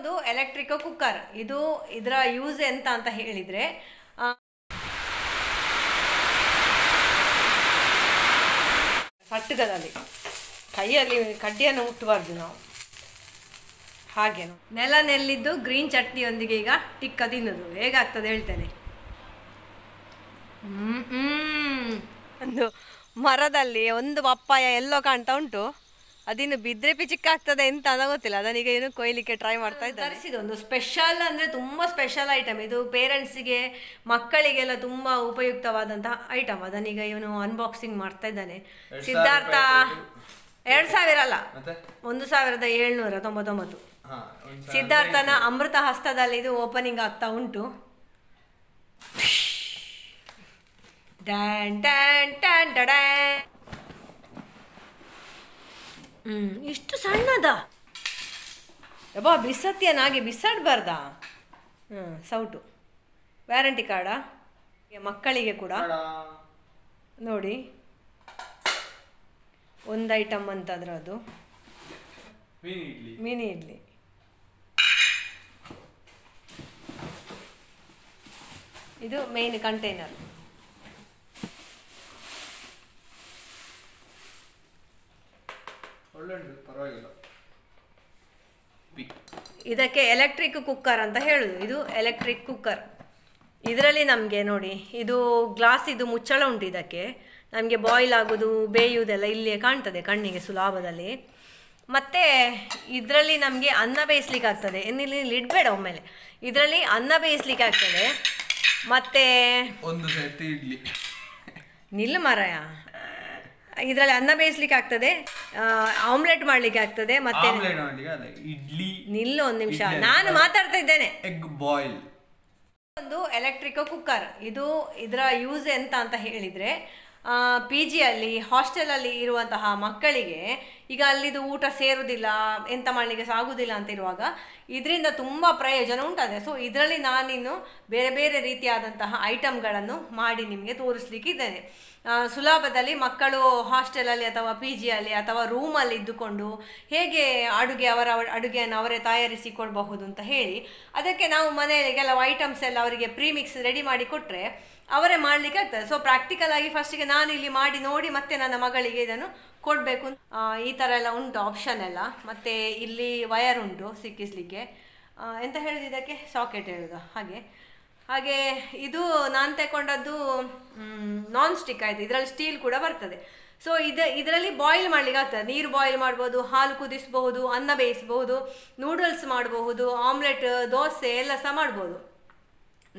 ಒಂದು electric cooker. ಇದರ use ಎಂತ ಅಂತ ಹೇಳಿದರೆ, ಸಟ್ಟಗದಲ್ಲಿ ಕೈಯಲ್ಲಿ ಕಡ್ಡಿಯನ್ನು ಮುಟ್ಟಬಾರ್ದು ನಾವು. ಹಾಗೇನು ನೆಲ್ಲಿದ್ದು ಗ್ರೀನ್ ಚಟ್ನಿಯೊಂದಿಗೆ ಈಗ ಟಿಕ್ಕ ತಿನ್ನೋದು ಹೇಗಾಗ್ತದೆ ಹೇಳ್ತೇನೆ. ಒಂದು ಮರದಲ್ಲಿ ಒಂದು ಪಪ್ಪಾಯ ಎಲ್ಲೋ ಕಾಣ್ತಾ ಉಂಟು. ಅದಿನ್ನು ಬಿದ್ರೆ ಪಿಚಿಕ್ಕಾಗ್ತದೆ ಎಂತ ಅಂತ ಗೊತ್ತಿಲ್ಲ. ಅದನ್ನೀಗ ಏನು ಕೊಯ್ಲಿಕ್ಕೆ ಟ್ರೈ ಮಾಡ್ತಾ ಇದ್ದಾರೆ. ತರಿಸಿದೊಂದು ಸ್ಪೆಷಲ್ ಅಂದರೆ ತುಂಬ ಸ್ಪೆಷಲ್ ಐಟಮ್ ಇದು. ಪೇರೆಂಟ್ಸಿಗೆ ಮಕ್ಕಳಿಗೆಲ್ಲ ತುಂಬ ಉಪಯುಕ್ತವಾದಂತಹ ಐಟಮ್. ಅದನ್ನೀಗ ಇವನು ಅನ್ಬಾಕ್ಸಿಂಗ್ ಮಾಡ್ತಾ ಇದ್ದಾನೆ. ಸಿದ್ಧಾರ್ಥ 2000 ಅಲ್ಲ, 1799. ಸಿದ್ಧಾರ್ಥನ ಅಮೃತ ಹಸ್ತದಲ್ಲಿ ಇದು ಓಪನಿಂಗ್ ಆಗ್ತಾ ಉಂಟು. Dan Dan Dan Dan. ಇಷ್ಟು ಸಣ್ಣದ ಯಬ್ಬಾ, ಬಿಸತ್ತಿಯನಾಗಿ ಬಿಸಾಡಬಾರ್ದಾ? ಸೌಟು ವ್ಯಾರಂಟಿ ಕಾರ್ಡಾ ಮಕ್ಕಳಿಗೆ ಕೂಡ ನೋಡಿ. ಒಂದು ಐಟಮ್ ಅಂತಂದ್ರೆ ಅದು ಮಿನಿ ಇಡ್ಲಿ. ಇದು ಮೇನ್ ಕಂಟೈನರ್. ಇದಕ್ಕೆ ಎಲೆಕ್ಟ್ರಿಕ್ ಕುಕ್ಕರ್ ಅಂತ ಹೇಳುದು. ಇದು ಎಲೆಕ್ಟ್ರಿಕ್ ಕುಕ್ಕರ್. ಇದರಲ್ಲಿ ನಮಗೆ ನೋಡಿ, ಇದು ಗ್ಲಾಸ್, ಇದು ಮುಚ್ಚಳ ಉಂಟು. ಇದಕ್ಕೆ ನಮಗೆ ಬಾಯ್ಲ್ ಆಗೋದು ಬೇಯುವುದೆಲ್ಲ ಇಲ್ಲಿಯೇ ಕಾಣ್ತದೆ ಕಣ್ಣಿಗೆ ಸುಲಭದಲ್ಲಿ. ಮತ್ತು ಇದರಲ್ಲಿ ನಮಗೆ ಅನ್ನ ಬೇಯಿಸ್ಲಿಕ್ಕೆ ಆಗ್ತದೆ. ಇಲ್ಲಿ ಇಡಬೇಡ ಒಮ್ಮೆಲೆ. ಇದರಲ್ಲಿ ಅನ್ನ ಬೇಯಿಸ್ಲಿಕ್ಕೆ ಆಗ್ತದೆ. ಮತ್ತು ಒಂದು ಸೆಟ್ ಇಡ್ಲಿ ನಿಲ್ಲು ಮಾರಾಯ. ಇದರಲ್ಲಿ ಅನ್ನ ಬೇಯಿಸ್ಲಿಕ್ಕೆ ಆಗ್ತದೆ, ಆಮ್ಲೆಟ್ ಮಾಡ್ಲಿಕ್ಕೆ ಆಗ್ತದೆ. ಮತ್ತೆ ಇಡ್ಲಿ. ನಿಲ್ಲು ಒಂದು ನಿಮಿಷ, ನಾನು ಮಾತಾಡ್ತಾ ಇದ್ದೇನೆ. Egg boil. ಒಂದು ಎಲೆಕ್ಟ್ರಿಕ್ ಕುಕ್ಕರ್. ಇದರ ಯೂಸ್ ಎಂತ ಅಂತ ಹೇಳಿದರೆ, PGಯಲ್ಲಿ ಹಾಸ್ಟೆಲಲ್ಲಿ ಇರುವಂತಹ ಮಕ್ಕಳಿಗೆ ಈಗ ಅಲ್ಲಿದು ಊಟ ಸೇರುವುದಿಲ್ಲ, ಎಂತ ಮಾಡಲಿಕ್ಕೆ ಆಗುವುದಿಲ್ಲ ಅಂತ ಇರುವಾಗ ಇದರಿಂದ ತುಂಬ ಪ್ರಯೋಜನ ಉಂಟಾದೆ. ಸೊ ಇದರಲ್ಲಿ ನಾನಿನ್ನು ಬೇರೆ ಬೇರೆ ರೀತಿಯಾದಂತಹ ಐಟಮ್ಗಳನ್ನು ಮಾಡಿ ನಿಮಗೆ ತೋರಿಸ್ಲಿಕ್ಕಿದ್ದೇನೆ. ಸುಲಭದಲ್ಲಿ ಮಕ್ಕಳು ಹಾಸ್ಟೆಲಲ್ಲಿ ಅಥವಾ PGಯಲ್ಲಿ ಅಥವಾ ರೂಮಲ್ಲಿ ಇದ್ದುಕೊಂಡು ಹೇಗೆ ಅಡುಗೆಯನ್ನು ಅವರೇ ತಯಾರಿಸಿಕೊಳ್ಬಹುದು ಅಂತ ಹೇಳಿ, ಅದಕ್ಕೆ ನಾವು ಮನೆಯಲ್ಲಿ ಕೆಲವು ಐಟಮ್ಸ್ ಎಲ್ಲ ಅವರಿಗೆ ಪ್ರೀಮಿಕ್ಸ್ ರೆಡಿ ಮಾಡಿ ಕೊಟ್ಟರೆ ಅವರೇ ಮಾಡಲಿಕ್ಕೆ ಆಗ್ತದೆ. ಸೊ ಪ್ರಾಕ್ಟಿಕಲ್ ಆಗಿ ಫಸ್ಟಿಗೆ ನಾನು ಇಲ್ಲಿ ಮಾಡಿ ನೋಡಿ ಮತ್ತೆ ನನ್ನ ಮಗಳಿಗೆ ಇದನ್ನು ಕೊಡಬೇಕು. ಈ ಥರ ಎಲ್ಲ ಉಂಟು ಆಪ್ಷನ್ ಎಲ್ಲ. ಮತ್ತು ಇಲ್ಲಿ ವಯರ್ ಉಂಟು ಸಿಕ್ಕಿಸಲಿಕ್ಕೆ. ಎಂತ ಹೇಳೋದು ಇದಕ್ಕೆ, ಸಾಕೆಟ್ ಹೇಳೋದು. ಹಾಗೆ ಇದು ನಾನು ತಗೊಂಡದ್ದು ನಾನ್ ಸ್ಟಿಕ್ ಆಯಿತು. ಇದರಲ್ಲಿ ಸ್ಟೀಲ್ ಕೂಡ ಬರ್ತದೆ. ಸೊ ಇದರಲ್ಲಿ ಬಾಯ್ಲ್ ಮಾಡಲಿಕ್ಕೆ ಆಗ್ತದೆ. ನೀರು ಬಾಯ್ಲ್ ಮಾಡ್ಬೋದು, ಹಾಲು ಕುದಿಸ್ಬಹುದು, ಅನ್ನ ಬೇಯಿಸ್ಬಹುದು, ನೂಡಲ್ಸ್ ಮಾಡಬಹುದು, ಆಮ್ಲೆಟ್, ದೋಸೆ ಎಲ್ಲ ಸಹ ಮಾಡ್ಬೋದು.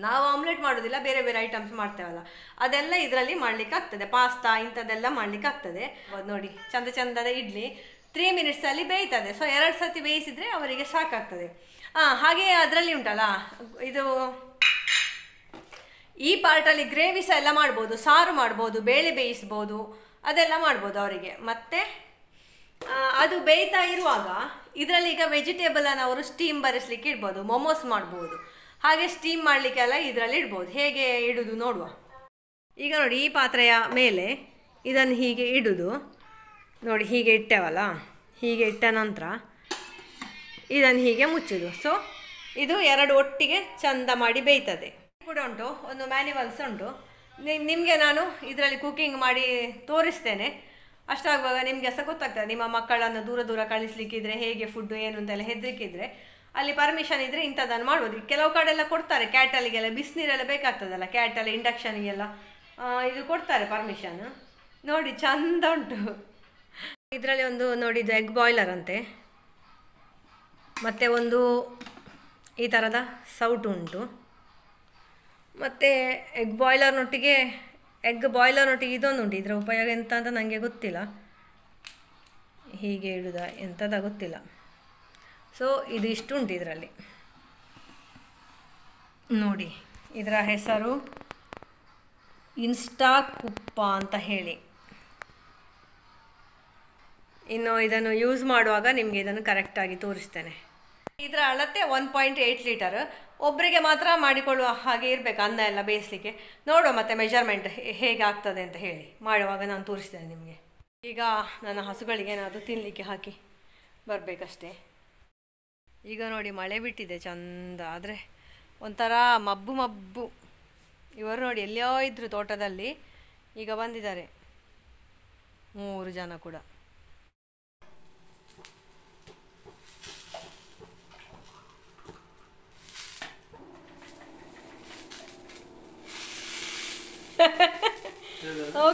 ನಾವು ಆಮ್ಲೆಟ್ ಮಾಡೋದಿಲ್ಲ, ಬೇರೆ ಬೇರೆ ಐಟಮ್ಸ್ ಮಾಡ್ತೇವಲ್ಲ, ಅದೆಲ್ಲ ಇದರಲ್ಲಿ ಮಾಡ್ಲಿಕ್ಕೆ ಆಗ್ತದೆ. ಪಾಸ್ತಾ ಇಂಥದ್ದೆಲ್ಲ ಮಾಡ್ಲಿಕ್ಕೆ ಆಗ್ತದೆ. ನೋಡಿ, ಚಂದದ ಇಡ್ಲಿ 3 ಮಿನಿಟ್ಸಲ್ಲಿ ಬೇಯ್ತದೆ. ಸೊ 2 ಸರ್ತಿ ಬೇಯಿಸಿದರೆ ಅವರಿಗೆ ಸಾಕಾಗ್ತದೆ. ಹಾಗೆ ಅದರಲ್ಲಿ ಉಂಟಲ್ಲ, ಇದು ಈ ಪಾರ್ಟಲ್ಲಿ ಗ್ರೇವಿ ಸಹ ಎಲ್ಲ ಮಾಡ್ಬೋದು, ಸಾರು ಮಾಡ್ಬೋದು, ಬೇಳೆ ಬೇಯಿಸ್ಬೋದು, ಅದೆಲ್ಲ ಮಾಡ್ಬೋದು ಅವರಿಗೆ. ಮತ್ತು ಅದು ಬೇಯ್ತಾ ಇರುವಾಗ ಇದರಲ್ಲಿ ಈಗ ವೆಜಿಟೇಬಲನ್ನು ಅವರು ಸ್ಟೀಮ್ ಬರೆಸ್ಲಿಕ್ಕೆ ಇಡ್ಬೋದು, ಮೊಮೋಸ್ ಮಾಡ್ಬೋದು. ಹಾಗೆ ಸ್ಟೀಮ್ ಮಾಡಲಿಕ್ಕೆಲ್ಲ ಇದರಲ್ಲಿ ಇಡ್ಬೋದು. ಹೇಗೆ ಇಡೋದು ನೋಡುವ. ಈಗ ನೋಡಿ, ಈ ಪಾತ್ರೆಯ ಮೇಲೆ ಇದನ್ನು ಹೀಗೆ ಇಡೋದು ನೋಡಿ. ಹೀಗೆ ಇಟ್ಟೇವಲ್ಲ, ಹೀಗೆ ಇಟ್ಟ ನಂತರ ಇದನ್ನು ಹೀಗೆ ಮುಚ್ಚೋದು. ಸೊ ಇದು 2 ಒಟ್ಟಿಗೆ ಚಂದ ಮಾಡಿ ಬೇಯ್ತದೆ. ಕೂಡ ಉಂಟು, ಒಂದು ಮ್ಯಾನ್ಯುವಲ್ಸ್ ಉಂಟು. ನಿಮಗೆ ನಾನು ಇದರಲ್ಲಿ ಕುಕ್ಕಿಂಗ್ ಮಾಡಿ ತೋರಿಸ್ತೇನೆ. ಅಷ್ಟಾಗುವಾಗ ನಿಮಗೆ ಸಹ ಗೊತ್ತಾಗ್ತದೆ. ನಿಮ್ಮ ಮಕ್ಕಳನ್ನು ದೂರ ಕಳಿಸ್ಲಿಕ್ಕಿದ್ರೆ ಹೇಗೆ ಫುಡ್ಡು ಏನು ಅಂತೆಲ್ಲ ಹೆದರಿಕಿದ್ರೆ ಅಲ್ಲಿ ಪರ್ಮಿಷನ್ ಇದ್ದರೆ ಇಂಥದ್ದನ್ನು ಮಾಡ್ಬೋದು. ಕೆಲವು ಕಡೆ ಎಲ್ಲ ಕೊಡ್ತಾರೆ, ಕ್ಯಾಟಲಿಗೆಲ್ಲ ಬಿಸಿನೀರೆಲ್ಲ ಬೇಕಾಗ್ತದಲ್ಲ, ಕ್ಯಾಟಲ್ ಇಂಡಕ್ಷನ್ಗೆಲ್ಲ ಇದು ಕೊಡ್ತಾರೆ ಪರ್ಮಿಷನ್. ನೋಡಿ ಚಂದ ಉಂಟು. ಇದರಲ್ಲಿ ಒಂದು ನೋಡಿ, ಇದು ಎಗ್ ಬಾಯ್ಲರ್ ಅಂತೆ. ಮತ್ತು ಒಂದು ಈ ಥರದ ಸೌಟು ಉಂಟು. ಮತ್ತು ಎಗ್ ಬಾಯ್ಲರ್ನೊಟ್ಟಿಗೆ ಇದೊಂದು ಉಂಟು. ಇದರ ಉಪಯೋಗ ಎಂತ ಅಂತ ನನಗೆ ಗೊತ್ತಿಲ್ಲ. ಹೀಗೆ ಇಡುದ ಎಂಥದ ಗೊತ್ತಿಲ್ಲ. ಸೊ ಇದು ಇಷ್ಟು ಉಂಟು ಇದರಲ್ಲಿ ನೋಡಿ. ಇದರ ಹೆಸರು ಇನ್ಸ್ಟಾ ಕುಪ್ಪ ಅಂತ ಹೇಳಿ. ಇನ್ನು ಇದನ್ನು ಯೂಸ್ ಮಾಡುವಾಗ ನಿಮಗೆ ಇದನ್ನು ಕರೆಕ್ಟಾಗಿ ತೋರಿಸ್ತೇನೆ. ಇದರ ಅಳತೆ 1.8 ಲೀಟರ್. ಒಬ್ಬರಿಗೆ ಮಾತ್ರ ಮಾಡಿಕೊಳ್ಳುವ ಹಾಗೆ ಇರಬೇಕು ಅನ್ನ ಎಲ್ಲ ಬೇಯಿಸಲಿಕ್ಕೆ. ನೋಡುವ ಮತ್ತೆ ಮೆಜರ್ಮೆಂಟ್ ಹೇಗೆ ಆಗ್ತದೆ ಅಂತ ಹೇಳಿ ಮಾಡುವಾಗ ನಾನು ತೋರಿಸ್ತೇನೆ ನಿಮಗೆ. ಈಗ ನನ್ನ ಹಸುಗಳಿಗೆ ಏನಾದರೂ ತಿನ್ನಲಿಕ್ಕೆ ಹಾಕಿ ಬರಬೇಕಷ್ಟೇ. ಈಗ ನೋಡಿ ಮಳೆ ಬಿಟ್ಟಿದೆ ಚಂದ, ಆದರೆ ಒಂಥರ ಮಬ್ಬು ಮಬ್ಬು. ಇವರು ನೋಡಿ ಎಲ್ಲಿಯೋ ಇದ್ರು ತೋಟದಲ್ಲಿ, ಈಗ ಬಂದಿದ್ದಾರೆ 3 ಜನ ಕೂಡ.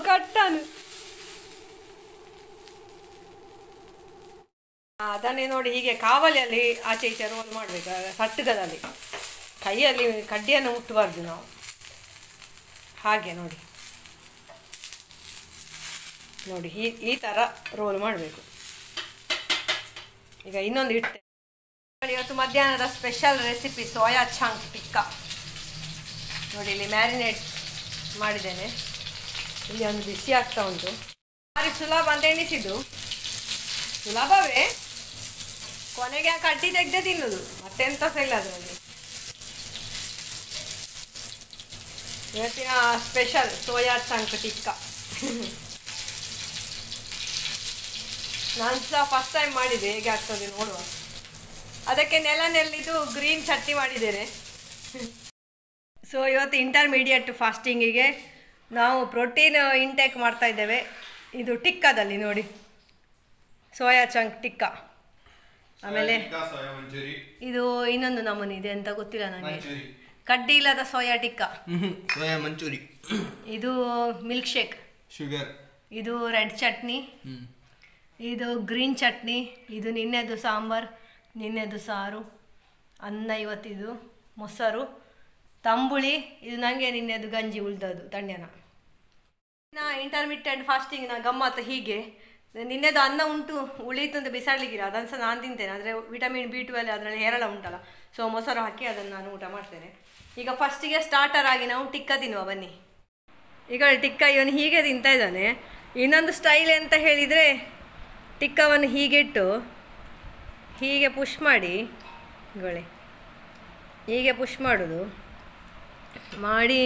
ಕಟ್ಟಾನು ಅದನ್ನೇ ನೋಡಿ ಹೀಗೆ ಕಾವಲಿಯಲ್ಲಿ ಆಚೆ ಈಚೆ ರೋಲ್ ಮಾಡಬೇಕು, ಸಟ್ಟಗದಲ್ಲಿ ಕೈಯಲ್ಲಿ ಕಡ್ಡಿಯನ್ನು ಮುಟ್ಟಬಾರ್ದು ನಾವು. ಹಾಗೆ ನೋಡಿ ನೋಡಿ ಈ ಥರ ರೋಲ್ ಮಾಡಬೇಕು. ಈಗ ಇನ್ನೊಂದು ಇಡ್ತೇನೆ. ಇವತ್ತು ಮಧ್ಯಾಹ್ನದ special recipe soya chunk tikka. ನೋಡಿ ಇಲ್ಲಿ ಮ್ಯಾರಿನೇಟ್ ಮಾಡಿದ್ದೇನೆ. ಇಲ್ಲಿ ಒಂದು ಬಿಸಿ ಆಗ್ತಾ ಉಂಟು. ಭಾರಿ ಸುಲಭ ಅಂತ ಎಣಿಸಿದ್ದು, ಸುಲಭವೇ, ಕೊನೆಗೆ ಆ ಕಡ್ಡಿ ತೆಗೆದೇ ತಿನ್ನೋದು, ಮತ್ತೆಂತ ಸಹ ಇಲ್ಲ ಅದರಲ್ಲಿ. ಇವತ್ತಿನ ಸ್ಪೆಷಲ್ ಸೋಯಾ ಚಂಕ್ ಟಿಕ್ಕಾ. ನಾನು ಸಹ ಫಸ್ಟ್ ಟೈಮ್ ಮಾಡಿದೆ, ಹೇಗೆ ಆಗ್ತದೆ ನೋಡುವ. ಅದಕ್ಕೆ ನೆಲ್ಲಿದ್ದು ಗ್ರೀನ್ ಚಟ್ನಿ ಮಾಡಿದ್ದೇನೆ. ಸೊ ಇವತ್ತು ಇಂಟರ್ಮೀಡಿಯೇಟ್ ಫಾಸ್ಟಿಂಗಿಗೆ ನಾವು ಪ್ರೋಟೀನ್ ಇಂಟೇಕ್ ಮಾಡ್ತಾ ಇದ್ದೇವೆ. ಇದು ಟಿಕ್ಕಾದಲ್ಲಿ ನೋಡಿ, ಸೋಯಾ ಚಂಕ್ ಟಿಕ್ಕಾ. ಆಮೇಲೆ ಇದು ಇನ್ನೊಂದು ನಮೂನಿ ಇದೆ ಅಂತ ಗೊತ್ತಿಲ್ಲ ನನಗೆ, ಕಡ್ಡಿ ಇಲ್ಲದ ಸೋಯಾ ಟಿಕ್ಕಾ, ಸೋಯಾ ಮಂಚೂರಿ. ಇದು ಮಿಲ್ಕ್ ಶೇಕ್, ಶುಗರ್. ಇದು ರೆಡ್ ಚಟ್ನಿ, ಇದು ಗ್ರೀನ್ ಚಟ್ನಿ, ಇದು ನಿನ್ನೆದು ಸಾಂಬಾರ್, ನಿನ್ನೆದು ಸಾರು, ಅನ್ನ ಇವತ್ತಿದು, ಮೊಸರು, ತಂಬುಳಿ, ಇದು ನನಗೆ ನಿನ್ನೆದು ಗಂಜಿ ಉಳ್ದದ್ದು ತಣ್ಣನ. ಇಂಟರ್ಮಿಟೆಂಟ್ ಫಾಸ್ಟಿಂಗ್ನ ಗಮ್ಮತ್ತು ಹೀಗೆ, ನಿನ್ನೆದು ಅನ್ನ ಉಂಟು ಉಳೀತು ಅಂತ ಬಿಸಾಡಲಿಕ್ಕಿಲ್ಲ, ಅದನ್ನು ಸಹ ನಾನು ತಿಂತೇನೆ. ಆದರೆ ವಿಟಮಿನ್ B12 ಅದರಲ್ಲಿ ಹೇರಳ ಉಂಟಲ್ಲ, ಸೊ ಮೊಸರು ಹಾಕಿ ಅದನ್ನು ನಾನು ಊಟ ಮಾಡ್ತೇನೆ. ಈಗ ಫಸ್ಟಿಗೆ ಸ್ಟಾರ್ಟರ್ ಆಗಿ ನಾವು ಟಿಕ್ಕಾ ತಿನ್ನುವ ಬನ್ನಿ. ಈಗ ಟಿಕ್ಕಾ ಇವನು ಹೀಗೆ ತಿಂತಾ ಇದ್ದಾನೆ. ಇನ್ನೊಂದು ಸ್ಟೈಲ್ ಅಂತ ಹೇಳಿದರೆ, ಟಿಕ್ಕಾವನ್ನು ಹೀಗಿಟ್ಟು ಹೀಗೆ ಪುಷ್ ಮಾಡಿ, ಹೀಗೆ ಪುಷ್ ಮಾಡೋದು ಮಾಡಿ,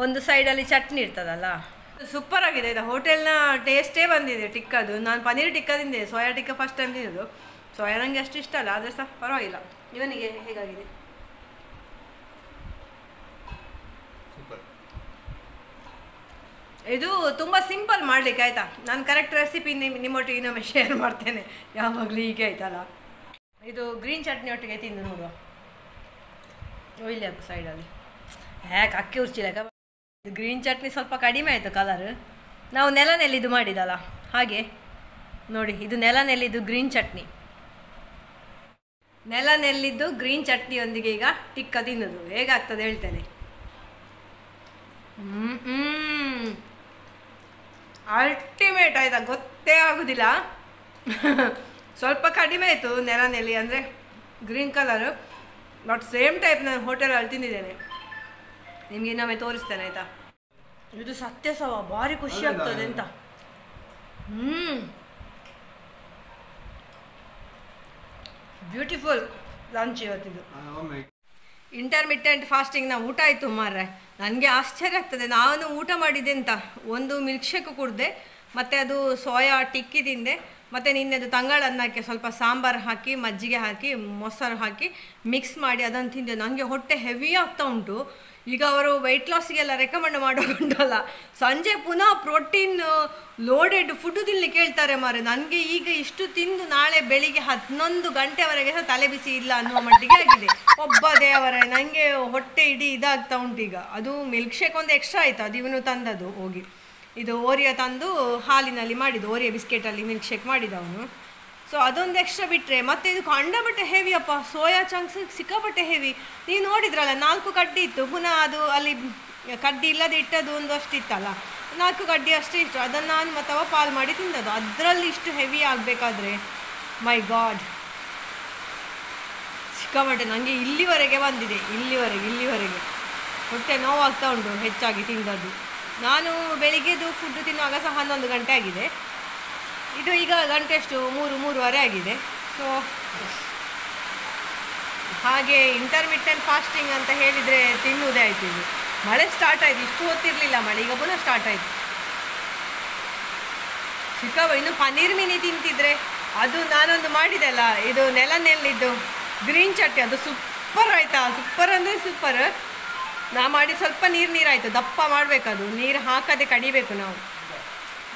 ಒಂದು ಸೈಡಲ್ಲಿ ಚಟ್ನಿ ಇರ್ತದಲ್ಲ, ಸೂಪರ್ ಆಗಿದೆ. ಇದು ಹೋಟೆಲ್ನ ಟೇಸ್ಟೇ ಬಂದಿದೆ ಟಿಕ್ಕದು. ನಾನು ಪನ್ನೀರ್ ಟಿಕ್ಕಾ ತಿಂದೆ, ಸೋಯಾ ಟಿಕ್ಕಾ ಫಸ್ಟ್ ಟೈಮ್ ತಿನ್ನೋದು. ಸೋಯಾ ನನಗೆ ಅಷ್ಟು ಇಷ್ಟ ಅಲ್ಲ, ಆದರೆ ಸಹ ಪರವಾಗಿಲ್ಲ. ಇವನಿಗೆ ಹೇಗಾಗಿದೆ? ಇದು ತುಂಬ ಸಿಂಪಲ್ ಮಾಡಲಿಕ್ಕೆ, ಆಯಿತಾ. ನಾನು ಕರೆಕ್ಟ್ ರೆಸಿಪಿ ನಿಮ್ಮೊಟ್ಟಿಗೆ ಇನ್ನೊಮ್ಮೆ ಶೇರ್ ಮಾಡ್ತೇನೆ, ಯಾವಾಗಲೂ ಹೀಗೆ ಆಯ್ತಲ್ಲ. ಇದು ಗ್ರೀನ್ ಚಟ್ನಿ ಒಟ್ಟಿಗೆ ತಿಂದು ನೋಡುವ. ಒಳ್ಳೆ ಸೈಡಲ್ಲಿ ಯಾಕೆ ಅಕ್ಕಿ ಉರ್ಚಿಲ್ಲ. ಇದು ಗ್ರೀನ್ ಚಟ್ನಿ ಸ್ವಲ್ಪ ಕಡಿಮೆ ಆಯಿತು ಕಲರ್. ನಾವು ನೆಲ್ಲಿದ್ದು ಮಾಡಿದಲ್ಲ ಹಾಗೆ ನೋಡಿ, ಇದು ನೆಲ್ಲಿದ್ದು ಗ್ರೀನ್ ಚಟ್ನಿ. ನೆಲ್ಲಿದ್ದು ಗ್ರೀನ್ ಚಟ್ನಿಯೊಂದಿಗೆ ಈಗ ಟಿಕ್ಕಾ ತಿನ್ನೋದು ಹೇಗಾಗ್ತದೆ ಹೇಳ್ತೇನೆ. ಅಲ್ಟಿಮೇಟ್ ಆಯಿತಾ, ಗೊತ್ತೇ ಆಗೋದಿಲ್ಲ. ಸ್ವಲ್ಪ ಕಡಿಮೆ ಆಯಿತು ನೆಲ್ಲಿ ಅಂದರೆ green colour, but same type ನಾನು ಹೋಟೆಲಲ್ಲಿ ತಿಂದಿದ್ದೇನೆ. ನಿಮಗೆ ಇನ್ನೊಮ್ಮೆ ತೋರಿಸ್ತೇನೆ ಆಯಿತಾ. ಇದು ಸತ್ಯ ಸಹ ಭಾರಿ ಖುಷಿ ಆಗ್ತದೆ ಅಂತ. ಬ್ಯೂಟಿಫುಲ್ ಲಂಚ್ ಇವತ್ತಿದು. ಇಂಟರ್ಮಿಟೆಂಟ್ ಫಾಸ್ಟಿಂಗ್ನ ಊಟ ಆಯಿತು ಮಾರ್ರೆ. ನನಗೆ ಆಶ್ಚರ್ಯ ಆಗ್ತದೆ, ನಾನು ಊಟ ಮಾಡಿದ್ದೆ ಅಂತ ಒಂದು ಮಿಲ್ಕ್ ಶೇಕ್ ಕುಡಿದೆ, ಮತ್ತು ಅದು ಸೋಯಾ ಟಿಕ್ಕಿ ತಿಂದೆ, ಮತ್ತು ನಿನ್ನೆದು ತಂಗಳ ಅನ್ನಕ್ಕೆ ಸ್ವಲ್ಪ ಸಾಂಬಾರು ಹಾಕಿ, ಮಜ್ಜಿಗೆ ಹಾಕಿ, ಮೊಸರು ಹಾಕಿ ಮಿಕ್ಸ್ ಮಾಡಿ ಅದನ್ನು ತಿಂದೆ. ನನಗೆ ಹೊಟ್ಟೆ ಹೆವಿ ಆಗ್ತಾ ಉಂಟು. ಈಗ ಅವರು ವೆಯ್ಟ್ ಲಾಸ್ಗೆಲ್ಲ ರೆಕಮೆಂಡ್ ಮಾಡೋದುಂಟಲ್ಲ, ಸಂಜೆ ಪುನಃ ಪ್ರೋಟೀನ್ ಲೋಡೆಡ್ ಫುಡ್ ತಿನ್ನಲಿಕ್ಕೆ ಹೇಳ್ತಾರೆ ಮಾರೆ. ನನಗೆ ಈಗ ಇಷ್ಟು ತಿಂದು ನಾಳೆ ಬೆಳಿಗ್ಗೆ 11 ಗಂಟೆವರೆಗೆ ಸಹ ತಲೆ ಬಿಸಿ ಇಲ್ಲ ಅನ್ನುವ ಮಟ್ಟಿಗೆ ಆಗಿದೆ. ಒಬ್ಬ ದೇವರೇ, ನನಗೆ ಹೊಟ್ಟೆ ಇಡೀ ಇದಾಗ್ತಾ ಉಂಟು ಈಗ. ಅದು ಮಿಲ್ಕ್ ಶೇಕ್ ಒಂದು ಎಕ್ಸ್ಟ್ರಾ ಆಯಿತು, ಅದು ಇವನು ತಂದದ್ದು ಹೋಗಿ. ಇದು ಓರಿಯೋ ತಂದು ಹಾಲಿನಲ್ಲಿ ಮಾಡಿದ್ದು, ಓರಿಯೋ ಬಿಸ್ಕೆಟಲ್ಲಿ ಮಿಲ್ಕ್ ಶೇಕ್ ಮಾಡಿದವನು. ಸೊ ಅದೊಂದು ಎಕ್ಸ್ಟ್ರಾ ಬಿಟ್ಟರೆ, ಮತ್ತು ಇದು ಕಂಡಬಟ್ಟೆ ಹೆವಿ ಅಪ್ಪ. ಸೋಯಾ ಚಂಕ್ಸ್ ಸಿಕ್ಕಾಪಟ್ಟೆ ಹೆವಿ. ನೀವು ನೋಡಿದ್ರಲ್ಲ, 4 ಕಡ್ಡಿ ಇತ್ತು. ಪುನಃ ಅದು ಅಲ್ಲಿ ಕಡ್ಡಿ ಇಲ್ಲದೆ ಇಟ್ಟದ್ದು ಒಂದು ಅಷ್ಟು ಇತ್ತಲ್ಲ, 4 ಕಡ್ಡಿ ಅಷ್ಟೇ ಇತ್ತು. ಅದನ್ನು ನಾನು ಮತ್ತು ಪಾಲ್ ಮಾಡಿ ತಿಂದದ್ದು. ಅದರಲ್ಲಿ ಇಷ್ಟು ಹೆವಿ ಆಗಬೇಕಾದ್ರೆ ಮೈ ಗಾಡ್, ಸಿಕ್ಕಾಪಟ್ಟೆ ನನಗೆ ಇಲ್ಲಿವರೆಗೆ ಬಂದಿದೆ. ಇಲ್ಲಿವರೆಗೆ ಹೊಟ್ಟೆ ನೋವಾಗ್ತಾ ಉಂಟು ಹೆಚ್ಚಾಗಿ ತಿಂದದ್ದು. ನಾನು ಬೆಳಿಗ್ಗೆದು ಫುಡ್ ತಿನ್ನುವಾಗ ಸಹ 11 ಗಂಟೆ ಆಗಿದೆ. ಇದು ಈಗ ಗಂಟೆ ಎಷ್ಟು 3-3:30 ಆಗಿದೆ. ಸೊ ಹಾಗೆ ಇಂಟರ್ಮಿಟೆಂಟ್ ಫಾಸ್ಟಿಂಗ್ ಅಂತ ಹೇಳಿದರೆ ತಿನ್ನುವುದೇ ಆಯಿತು. ಇದು ಮಳೆ ಸ್ಟಾರ್ಟ್ ಆಯಿತು, ಇಷ್ಟು ಹೊತ್ತಿರಲಿಲ್ಲ ಮಳೆ, ಈಗ ಪುನಃ ಸ್ಟಾರ್ಟ್ ಆಯಿತು. ಇನ್ನು ಪನ್ನೀರ್ ಮಿನಿ ತಿಂತಿದ್ರೆ, ಅದು ನಾನೊಂದು ಮಾಡಿದೆ ಅಲ್ಲ, ಇದು ನೆಲ್ಲಿದ್ದು ಗ್ರೀನ್ ಚಟ್ನಿ ಅದು ಸೂಪರ್ ಆಯ್ತಾ, ಸೂಪರ್ ಅಂದರೆ ಸೂಪರ್. ನಾ ಮಾಡಿ ಸ್ವಲ್ಪ ನೀರಾಯಿತು, ದಪ್ಪ ಮಾಡಬೇಕದು, ನೀರು ಹಾಕದೆ ಕಡಿಬೇಕು ನಾವು.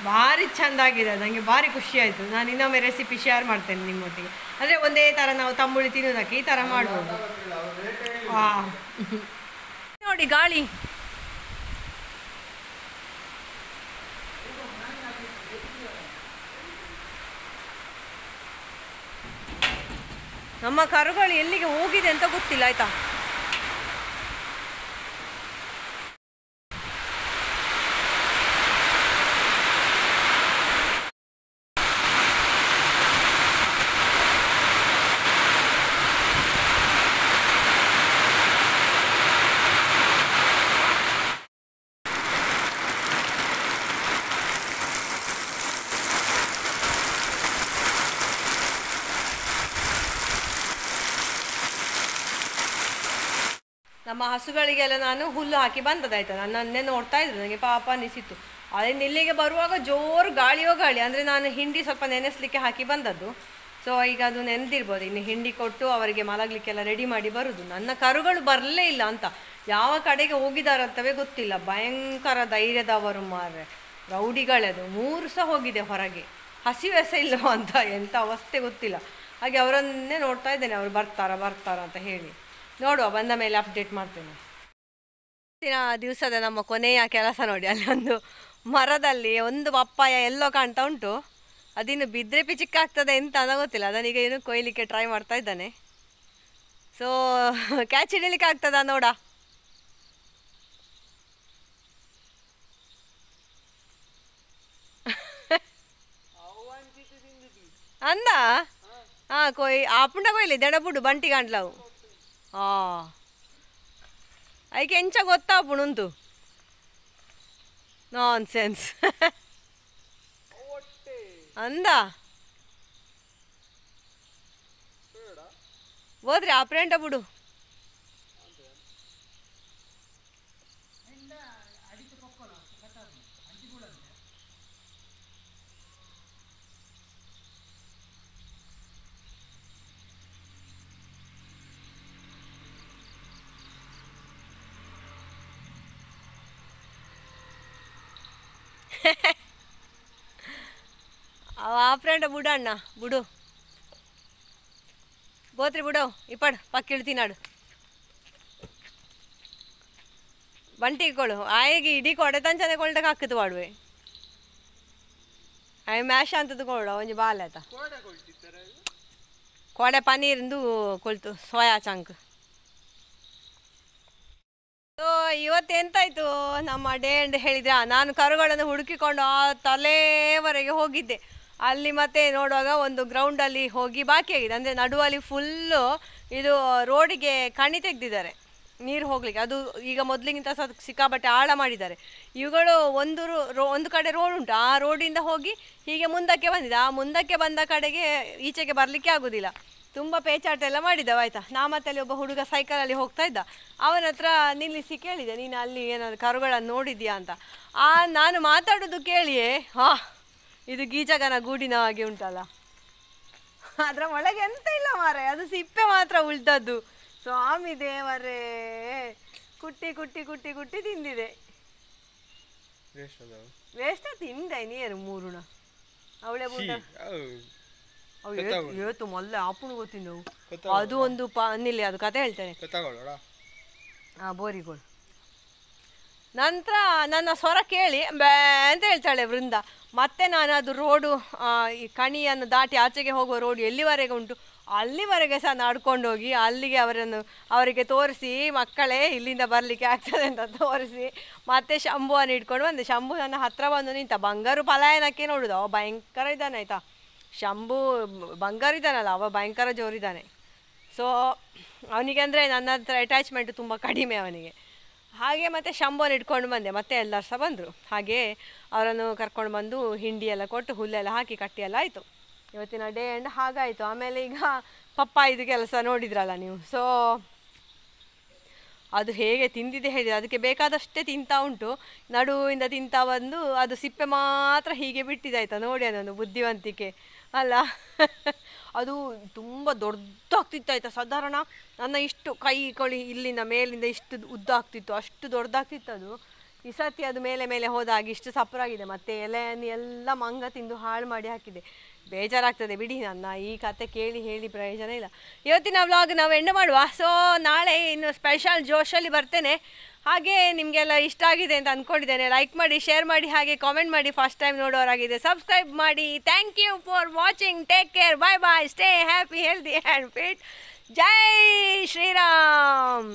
ಭಾರಿ ಚೆಂದಾಗಿದೆ, ನನಗೆ ಭಾರಿ ಖುಷಿ ಆಯಿತು. ನಾನು ಇನ್ನೊಮ್ಮೆ ರೆಸಿಪಿ ಶೇರ್ ಮಾಡ್ತೇನೆ ನಿಮ್ಮೊಟ್ಟಿಗೆ. ಅಂದರೆ ಒಂದೇ ಥರ ನಾವು ತಂಬುಳಿ ತಿನ್ನೋದಕ್ಕೆ ಈ ಥರ ಮಾಡ್ಬೋದು. ಹಾಂ ನೋಡಿ ಗಾಳಿ. ನಮ್ಮ ಕರುಗಳು ಎಲ್ಲಿಗೆ ಹೋಗಿದೆ ಅಂತ ಗೊತ್ತಿಲ್ಲ ಆಯ್ತಾ. ನಮ್ಮ ಹಸುಗಳಿಗೆಲ್ಲ ನಾನು ಹುಲ್ಲು ಹಾಕಿ ಬಂದದಾಯ್ತು. ನನ್ನೇ ನೋಡ್ತಾ ಇದ್ರು, ನನಗೆ ಪಾಪ ಅನಿಸಿತ್ತು. ಅಲ್ಲಿಂದ ಇಲ್ಲಿಗೆ ಬರುವಾಗ ಜೋರು ಗಾಳಿಯೋ ಗಾಳಿ. ಅಂದರೆ ನಾನು ಹಿಂಡಿ ಸ್ವಲ್ಪ ನೆನೆಸ್ಲಿಕ್ಕೆ ಹಾಕಿ ಬಂದದ್ದು. ಸೊ ಈಗ ಅದು ನೆನೆದಿರ್ಬೋದು. ಇನ್ನು ಹಿಂಡಿ ಕೊಟ್ಟು ಅವರಿಗೆ ಮಲಗಲಿಕ್ಕೆಲ್ಲ ರೆಡಿ ಮಾಡಿ ಬರುವುದು. ನನ್ನ ಕರುಗಳು ಬರಲೇ ಇಲ್ಲ ಅಂತ, ಯಾವ ಕಡೆಗೆ ಹೋಗಿದಾರಂತವೇ ಗೊತ್ತಿಲ್ಲ. ಭಯಂಕರ ಧೈರ್ಯದವರು ಮಾರ್ರೆ, ರೌಡಿಗಳದು. 3 ಸಹ ಹೋಗಿದೆ ಹೊರಗೆ, ಹಸಿವೆ ಸಹ ಇಲ್ಲವ ಅಂತ, ಎಂಥ ಅವಸ್ಥೆ ಗೊತ್ತಿಲ್ಲ. ಹಾಗೆ ಅವರನ್ನೇ ನೋಡ್ತಾ ಇದ್ದೇನೆ, ಅವರು ಬರ್ತಾರ ಅಂತ ಹೇಳಿ. ನೋಡುವ, ಬಂದ ಮೇಲೆ ಅಪ್ಡೇಟ್ ಮಾಡ್ತೇನೆ. ದಿವಸದ ನಮ್ಮ ಕೊನೆಯ ಕೆಲಸ ನೋಡಿ, ಅಲ್ಲಿ ಒಂದು ಮರದಲ್ಲಿ ಒಂದು ಪಪ್ಪಾಯ ಎಲ್ಲೋ ಕಾಣ್ತಾ ಉಂಟು. ಅದಿನ್ನು ಬಿದ್ದರೆ ಪಿಚಿಕ್ಕಾಗ್ತದೆ ಎಂತ ಅಂತ ಗೊತ್ತಿಲ್ಲ. ಅದನ್ನೀಗ ಏನು ಕೊಯ್ಲಿಕ್ಕೆ ಟ್ರೈ ಮಾಡ್ತಾ ಇದ್ದಾನೆ. ಸೊ ಕ್ಯಾಚ್ ಹಿಡಿಲಿಕ್ಕೆ ಆಗ್ತದ ನೋಡ. ಅಂದ ಹಾಂ ಆಪುಂಡ ಕೊಯ್ಲಿ ದೆಡಬುಡು ಬಂಟಿ ಕಾಣ್ಲವು. ಅದಕ್ಕೆ ಎಂಚ ಗೊತ್ತಾಪುಣುಂತು ನಾನ್ ಸೆನ್ಸ್ ಅಂದ ಹೋದ್ರಿ ಆ ಪ್ರೇಂಟ ಬಿಡು. ಆ ಫ್ರೆಂಡ್ ಬುಡಣ್ಣ ಬುಡು ಬೋತ್ರಿ ಬುಡವ್ ಇಪ್ಪಡು ಪಕ್ಕಿಳ್ತೀನಾಡು ಬಂಟಿಗಳು ಆಯಿಗೆ ಇಡೀ ಕೊಡೆ ತಂಚನೆ ಕೊಳ್ಟಕ್ಕೆ ಹಾಕಿತು ಮಾಡುವೆ ಆಯ್ ಮ್ಯಾಶ್ ಅಂತದ್ದು ಕೊಡ ಒಂಜಿ ಬಾಲ್ ಆಯ್ತಾ ಕೊಡೆ ಪನೀರಿಂದು ಕೊಳ್ತು ಸೋಯಾ ಚಂಕ್. ಸೊ ಇವತ್ತೆಂತಾಯಿತು ನಮ್ಮ ಡೇ ಅಂಡ್ ಹೇಳಿದ್ರೆ, ನಾನು ಕರುಗಳನ್ನು ಹುಡುಕಿಕೊಂಡು ಆ ತಲೆವರೆಗೆ ಹೋಗಿದ್ದೆ. ಅಲ್ಲಿ ಮತ್ತೆ ನೋಡುವಾಗ ಒಂದು ಗ್ರೌಂಡಲ್ಲಿ ಹೋಗಿ ಬಾಕಿ ಆಗಿದೆ. ಅಂದರೆ ನಡುವಲ್ಲಿ ಫುಲ್ಲು ಇದು ರೋಡಿಗೆ ಕಣಿ ತೆಗೆದಿದ್ದಾರೆ ನೀರು ಹೋಗ್ಲಿಕ್ಕೆ. ಅದು ಈಗ ಮೊದಲಿಗಿಂತ ಸಿಕ್ಕಾಬಟ್ಟೆ ಆಳ ಮಾಡಿದ್ದಾರೆ. ಇವುಗಳು ಒಂದು ಕಡೆ ರೋಡ್ ಉಂಟು, ಆ ರೋಡಿಂದ ಹೋಗಿ ಹೀಗೆ ಮುಂದಕ್ಕೆ ಬಂದಿದೆ. ಆ ಮುಂದಕ್ಕೆ ಬಂದ ಕಡೆಗೆ ಈಚೆಗೆ ಬರಲಿಕ್ಕೆ ಆಗೋದಿಲ್ಲ. ತುಂಬ ಪೇಚಾಟ ಎಲ್ಲ ಮಾಡಿದ್ದಾವೆ ಆಯಿತಾ. ನಾ ಮತ್ತೆ ಅಲ್ಲಿ ಒಬ್ಬ ಹುಡುಗ ಸೈಕಲಲ್ಲಿ ಹೋಗ್ತಾ ಇದ್ದ, ಅವನ ಹತ್ರ ನಿಲ್ಲಿಸಿ ಕೇಳಿದೆ, ನೀನು ಅಲ್ಲಿ ಏನಾದ್ರು ಕರುಗಳನ್ನು ನೋಡಿದ್ಯಾ ಅಂತ. ನಾನು ಮಾತಾಡೋದು ಕೇಳಿಯೇ ಇದು ಗೀಚಗನ ಗೂಡಿನ ಹಾಗೆ ಉಂಟಲ್ಲ, ಅದರ ಒಳಗೆ ಎಂತ ಇಲ್ಲ ಮಾರೆ, ಅದು ಸಿಪ್ಪೆ ಮಾತ್ರ ಉಳ್ದದ್ದು. ಸ್ವಾಮಿ ದೇವರೇ, ಕುಟ್ಟಿ ಕುಟ್ಟಿ ಕುಟ್ಟಿ ಕುಟ್ಟಿ ತಿಂದಿದೆ. ವೇಸ್ಟ್ ತಿಂದೆ ನೀರು ಮೂರುಣ ಅವಳೆ ಬೂಟ ಇವತ್ತು ಮೊಲ್ಲೆ ಆಪುಣ ಗೊತ್ತಿದ್ದವು. ಅದು ಒಂದು ಅನ್ನಿಲ್ಲ, ಅದು ಕತೆ ಹೇಳ್ತೇನೆ. ಬೋರಿಗಳು ನಂತರ ನನ್ನ ಸ್ವರ ಕೇಳಿ ಬ್ಯಾ ಅಂತ ಹೇಳ್ತಾಳೆ ವೃಂದ. ಮತ್ತೆ ನಾನು ಅದು ರೋಡು ಈ ಕಣಿಯನ್ನು ದಾಟಿ ಆಚೆಗೆ ಹೋಗುವ ರೋಡು ಎಲ್ಲಿವರೆಗೆ ಉಂಟು ಅಲ್ಲಿವರೆಗೆ ಸಹ ನಡ್ಕೊಂಡು ಹೋಗಿ ಅಲ್ಲಿಗೆ ಅವರಿಗೆ ತೋರಿಸಿ, ಮಕ್ಕಳೇ ಇಲ್ಲಿಂದ ಬರಲಿಕ್ಕೆ ಆಗ್ತದೆ ಅಂತ ತೋರಿಸಿ ಮತ್ತೆ ಶಂಭುವನ್ನು ಇಟ್ಕೊಂಡು ಬಂದೆ. ಶಂಭು ನನ್ನ ಹತ್ರ ಬಂದು ನಿಂತ. ಬಂಗಾರು ಪಲಾಯನಕ್ಕೆ ನೋಡುದು, ಅವ ಭಯಂಕರ ಇದ್ದಾನೆ ಆಯಿತಾ. ಶಂಭು ಬಂಗಾರ ಇದ್ದಾನಲ್ಲ, ಅವ ಭಯಂಕರ ಜೋರಿದ್ದಾನೆ. ಸೊ ಅವನಿಗೆ ಅಂದರೆ ನನ್ನ ಹತ್ರ ಅಟ್ಯಾಚ್ಮೆಂಟ್ ತುಂಬ ಕಡಿಮೆ ಅವನಿಗೆ. ಹಾಗೆ ಮತ್ತು ಶಂಭುವನ್ನು ಇಟ್ಕೊಂಡು ಬಂದೆ. ಮತ್ತೆ ಎಲ್ಲರೂ ಸಹ ಬಂದರು. ಹಾಗೆ ಅವರನ್ನು ಕರ್ಕೊಂಡು ಬಂದು ಹಿಂಡಿ ಎಲ್ಲ ಕೊಟ್ಟು ಹುಲ್ಲೆಲ್ಲ ಹಾಕಿ ಕಟ್ಟಿ ಎಲ್ಲ ಆಯಿತು. ಇವತ್ತಿನ ಡೇ ಎಂಡ್ ಹಾಗಾಯಿತು. ಆಮೇಲೆ ಈಗ ಪಪ್ಪಾಯಿದು ಕೆಲಸ ನೋಡಿದ್ರಲ್ಲ ನೀವು. ಸೊ ಅದು ಹೇಗೆ ತಿಂದಿದೆ ಹೇಳಿದೆ, ಅದಕ್ಕೆ ಬೇಕಾದಷ್ಟೇ ತಿಂತಾ ಉಂಟು. ನಡುವಿಂದ ತಿಂತಾ ಬಂದು ಅದು ಸಿಪ್ಪೆ ಮಾತ್ರ ಹೀಗೆ ಬಿಟ್ಟಿದ್ದಾಯ್ತಾ, ನೋಡಿ ಅದೊಂದು ಬುದ್ಧಿವಂತಿಕೆ ಅಲ್ಲ. ಅದು ತುಂಬ ದೊಡ್ಡದಾಗ್ತಿತ್ತಾಯ್ತಾ, ಸಾಧಾರಣ ನನ್ನ ಇಷ್ಟು ಕೈ ಕೊಳಿ ಇಲ್ಲಿಂದ ಮೇಲಿಂದ ಇಷ್ಟು ಉದ್ದ ಆಗ್ತಿತ್ತು, ಅಷ್ಟು ದೊಡ್ಡದಾಗ್ತಿತ್ತು ಅದು. ಈ ಸತಿ ಅದು ಮೇಲೆ ಮೇಲೆ ಹೋದಾಗಿ ಇಷ್ಟು ಸಪರಾಗಿದೆ, ಮತ್ತು ಎಲೆಯನ್ನು ಎಲ್ಲ ಮಂಗ ತಿಂದು ಹಾಳು ಮಾಡಿ ಹಾಕಿದೆ. ಬೇಜಾರಾಗ್ತದೆ ಬಿಡಿ, ನನ್ನ ಈ ಕತೆ ಕೇಳಿ ಹೇಳಿ ಪ್ರಯೋಜನ ಇಲ್ಲ. ಇವತ್ತಿನ ವ್ಲಾಗ್ ನಾವು ಎಂಡ್ ಮಾಡುವ. ಸೊ ನಾಳೆ ಇನ್ನು ಸ್ಪೆಷಲ್ ಜೋಶಲ್ಲಿ ಬರ್ತೇನೆ. ಹಾಗೆ ನಿಮಗೆಲ್ಲ ಇಷ್ಟ ಆಗಿದೆ ಅಂತ ಅಂದ್ಕೊಂಡಿದ್ದೇನೆ. ಲೈಕ್ ಮಾಡಿ, ಶೇರ್ ಮಾಡಿ, ಹಾಗೆ ಕಾಮೆಂಟ್ ಮಾಡಿ. ಫಸ್ಟ್ ಟೈಮ್ ನೋಡೋರಾಗಿದೆ ಸಬ್ಸ್ಕ್ರೈಬ್ ಮಾಡಿ. Thank you for watching. Take care. Bye bye. Stay happy, healthy and fit. ಜೈ ಶ್ರೀರಾಮ್.